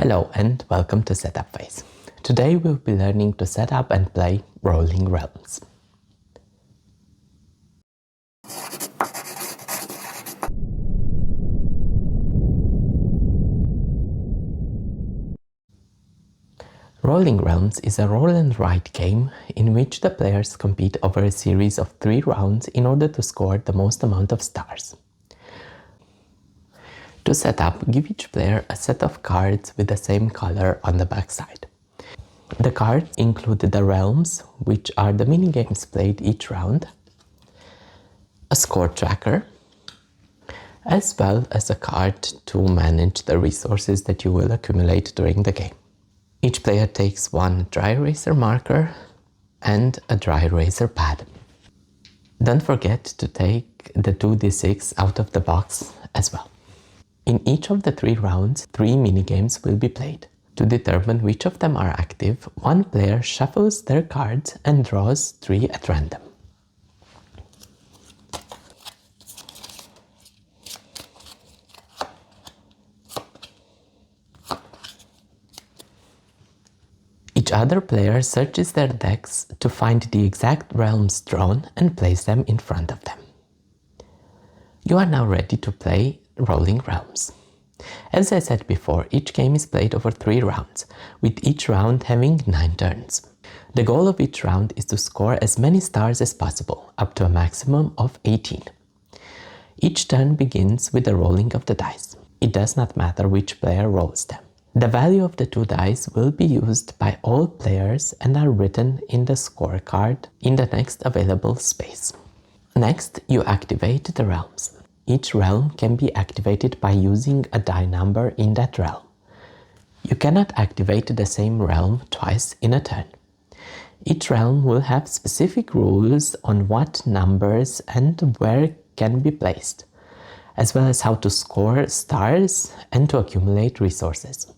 Hello and welcome to Setup Phase. Today we'll be learning to set up and play Rolling Realms. Rolling Realms is a roll and write game in which the players compete over a series of 3 rounds in order to score the most amount of stars. To set up, give each player a set of cards with the same color on the backside. The cards include the realms, which are the minigames played each round, a score tracker, as well as a card to manage the resources that you will accumulate during the game. Each player takes one dry eraser marker and a dry eraser pad. Don't forget to take the 2d6 out of the box as well. In each of the 3 rounds, 3 minigames will be played. To determine which of them are active, one player shuffles their cards and draws 3 at random. Each other player searches their decks to find the exact realms drawn and place them in front of them. You are now ready to play Rolling Realms. As I said before, each game is played over 3 rounds, with each round having 9 turns. The goal of each round is to score as many stars as possible, up to a maximum of 18. Each turn begins with the rolling of the dice. It does not matter which player rolls them. The value of the 2 dice will be used by all players and are written in the scorecard in the next available space. Next, you activate the realms. Each realm can be activated by using a die number in that realm. You cannot activate the same realm twice in a turn. Each realm will have specific rules on what numbers and where it can be placed, as well as how to score stars and to accumulate resources.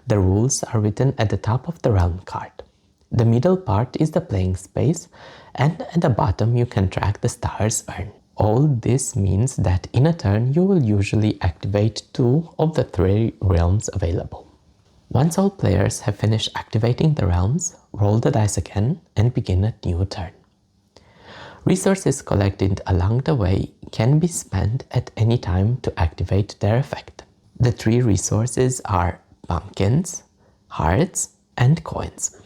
The rules are written at the top of the realm card. The middle part is the playing space, and at the bottom you can track the stars earned. All this means that in a turn you will usually activate 2 of the 3 realms available. Once all players have finished activating the realms, roll the dice again and begin a new turn. Resources collected along the way can be spent at any time to activate their effect. The 3 resources are pumpkins, hearts, and coins.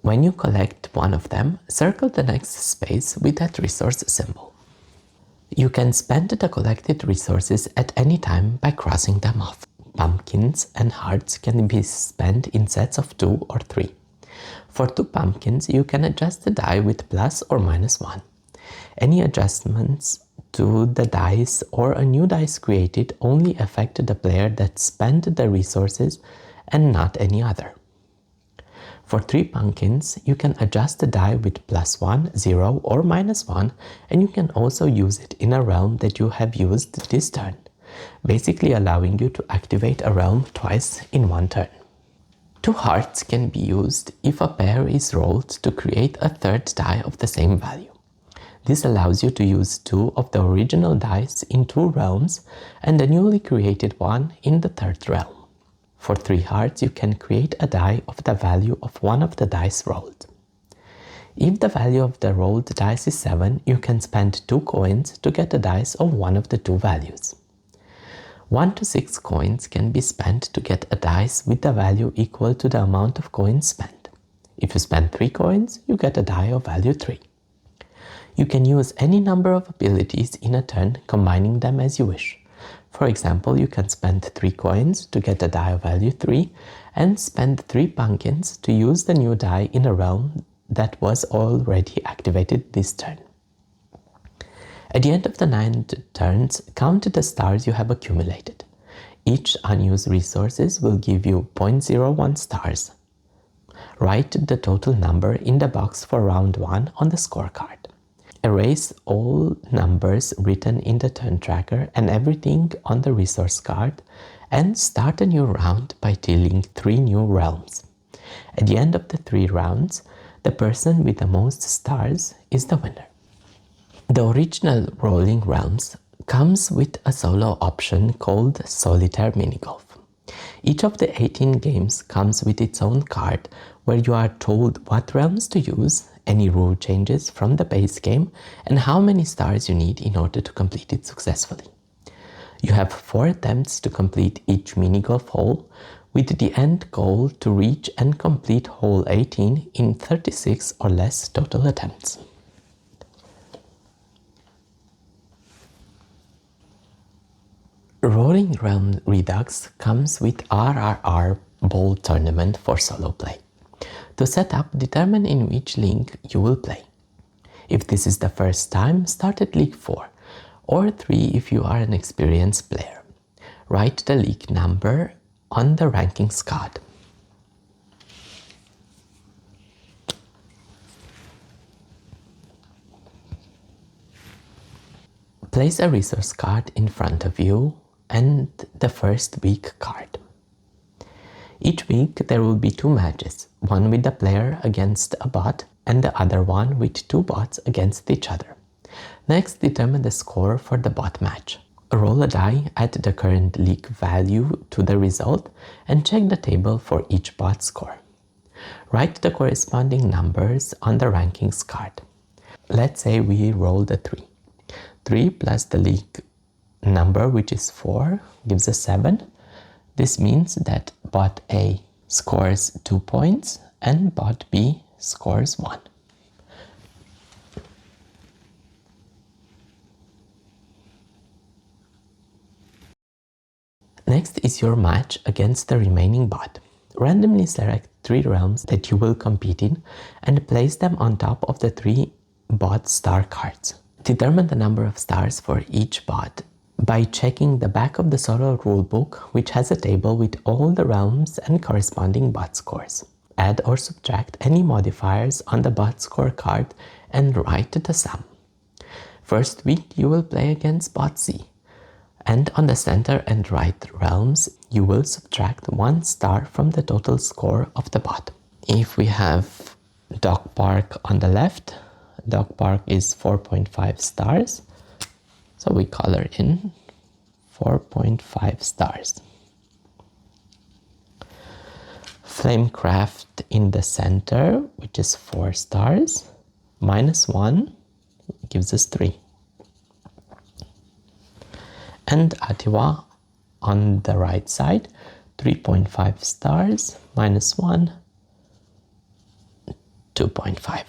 When you collect one of them, circle the next space with that resource symbol. You can spend the collected resources at any time by crossing them off. Pumpkins and hearts can be spent in sets of 2 or 3. For 2 pumpkins, you can adjust the die with plus or minus 1. Any adjustments to the dice or a new dice created only affect the player that spent the resources and not any other. For 3 pumpkins, you can adjust the die with plus 1, 0 or minus 1, and you can also use it in a realm that you have used this turn, basically allowing you to activate a realm twice in one turn. 2 hearts can be used if a pair is rolled to create a 3rd die of the same value. This allows you to use 2 of the original dice in 2 realms and the newly created one in the 3rd realm. For 3 hearts, you can create a die of the value of one of the dice rolled. If the value of the rolled dice is 7, you can spend 2 coins to get a dice of one of the 2 values. 1 to 6 coins can be spent to get a dice with the value equal to the amount of coins spent. If you spend 3 coins, you get a die of value 3. You can use any number of abilities in a turn, combining them as you wish. For example, you can spend 3 coins to get a die of value 3 and spend 3 pumpkins to use the new die in a realm that was already activated this turn. At the end of the 9 turns, count the stars you have accumulated. Each unused resources will give you 0.01 stars. Write the total number in the box for round 1 on the scorecard. Erase all numbers written in the turn tracker and everything on the resource card and start a new round by dealing 3 new realms. At the end of the 3 rounds, the person with the most stars is the winner. The original Rolling Realms comes with a solo option called Solitaire Minigolf. Each of the 18 games comes with its own card where you are told what realms to use, any rule changes from the base game, and how many stars you need in order to complete it successfully. You have 4 attempts to complete each minigolf hole, with the end goal to reach and complete hole 18 in 36 or less total attempts. Rolling Realms Redux comes with RRR Ball Tournament for solo play. To set up, determine in which league you will play. If this is the first time, start at League 4, or 3 if you are an experienced player. Write the league number on the rankings card. Place a resource card in front of you and the first week card. Each week there will be 2 matches, one with the player against a bot and the other one with 2 bots against each other. Next, determine the score for the bot match. Roll a die, add the current league value to the result, and check the table for each bot score. Write the corresponding numbers on the rankings card. Let's say we rolled a 3. 3 plus the league number, which is 4, gives us 7. This means that bot A scores 2 points and bot B scores 1. Next is your match against the remaining bot. Randomly select 3 realms that you will compete in and place them on top of the 3 bot star cards. Determine the number of stars for each bot by checking the back of the solo rulebook, which has a table with all the realms and corresponding bot scores. Add or subtract any modifiers on the bot score card and write the sum. First week you will play against bot C, and on the center and right realms you will subtract 1 star from the total score of the bot. If we have Dog Park on the left, Dog Park is 4.5 stars, so we color in 4.5 stars. Flamecraft in the center, which is 4 stars, minus 1 gives us 3. And Atiwa on the right side, 3.5 stars, minus 1, 2.5.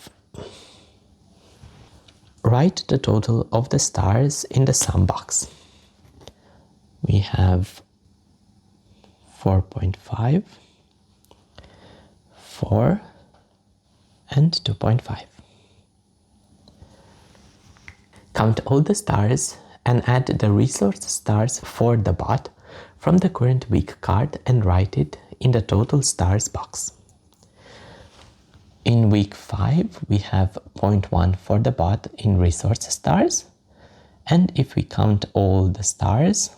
Write the total of the stars in the sum box. We have 4.5, 4, and 2.5. Count all the stars and add the resource stars for the bot from the current week card and write it in the total stars box. In week 5, we have 0.1 for the bot in resource stars, and if we count all the stars,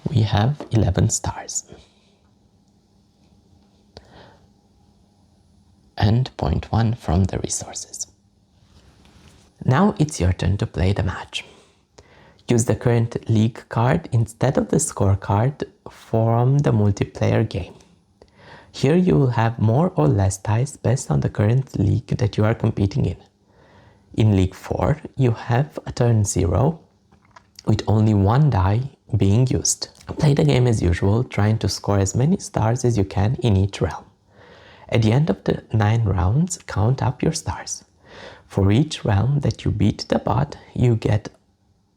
we have 11 stars. And 0.1 from the resources. Now it's your turn to play the match. Use the current league card instead of the scorecard from the multiplayer game. Here you will have more or less dice based on the current league that you are competing in. In League 4, you have a turn 0 with only 1 die being used. Play the game as usual, trying to score as many stars as you can in each realm. At the end of the 9 rounds, count up your stars. For each realm that you beat the bot, you get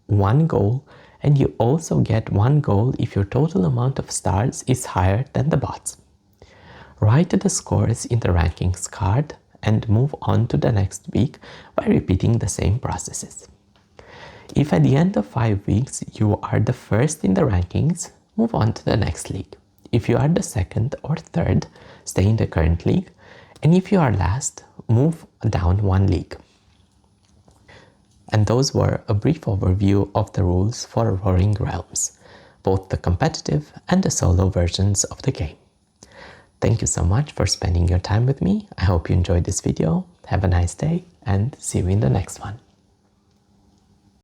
1 goal, and you also get 1 goal if your total amount of stars is higher than the bot's. Write the scores in the rankings card and move on to the next week by repeating the same processes. If at the end of 5 weeks you are the first in the rankings, move on to the next league. If you are the second or third, stay in the current league, and if you are last, move down 1 league. And those were a brief overview of the rules for Rolling Realms, both the competitive and the solo versions of the game. Thank you so much for spending your time with me. I hope you enjoyed this video. Have a nice day and see you in the next one.